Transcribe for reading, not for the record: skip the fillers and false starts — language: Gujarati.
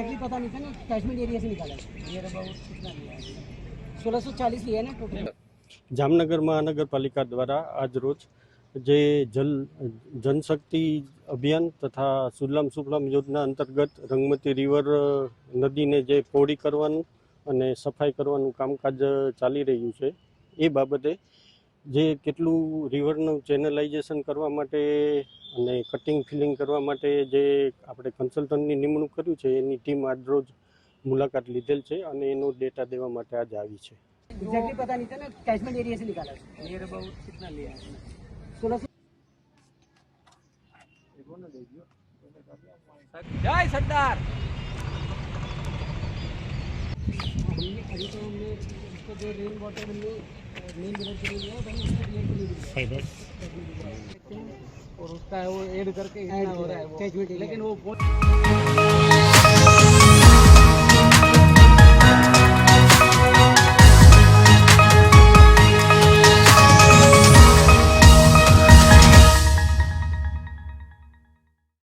एग्जैक्टली पता नहीं था ना, कैचमेंट एरिया से निकाला है। नियर अबाउट कितना लिया है? 1640 लिया है ना टोटल। જામનગર મહાનગરપાલિકા દ્વારા આજ રોજ જે જનશક્તિ અભિયાન તથા સુજલામ સુફલામ યોજના અંતર્ગત રંગમતી રિવર નદીને જે પહોળી કરવાનું અને સફાઈ કરવાનું કામકાજ ચાલી રહ્યું છે એ બાબતે જે કેટલું રિવરનું ચેનલાઇઝેશન કરવા માટે અને કટિંગ ફિલિંગ કરવા માટે જે આપણે કન્સલ્ટન્ટની નિમણૂક કર્યું છે એની ટીમ આજ રોજ મુલાકાત લીધેલ છે અને એનો ડેટા દેવા માટે આજ આવી છે। एग्जैक्टली पता नहीं था ना, कैचमेंट एरिया से निकाला है। नियर अबाउट कितना लिया है? 1600। जय सरदार। अभी तो हमने इसको जो रेन वाटर हमने मेन रिवर के लिए लिया है, उसको क्लियर के लिए लिया है। और उसका वो ऐड करके इतना हो रहा है वो, लेकिन वो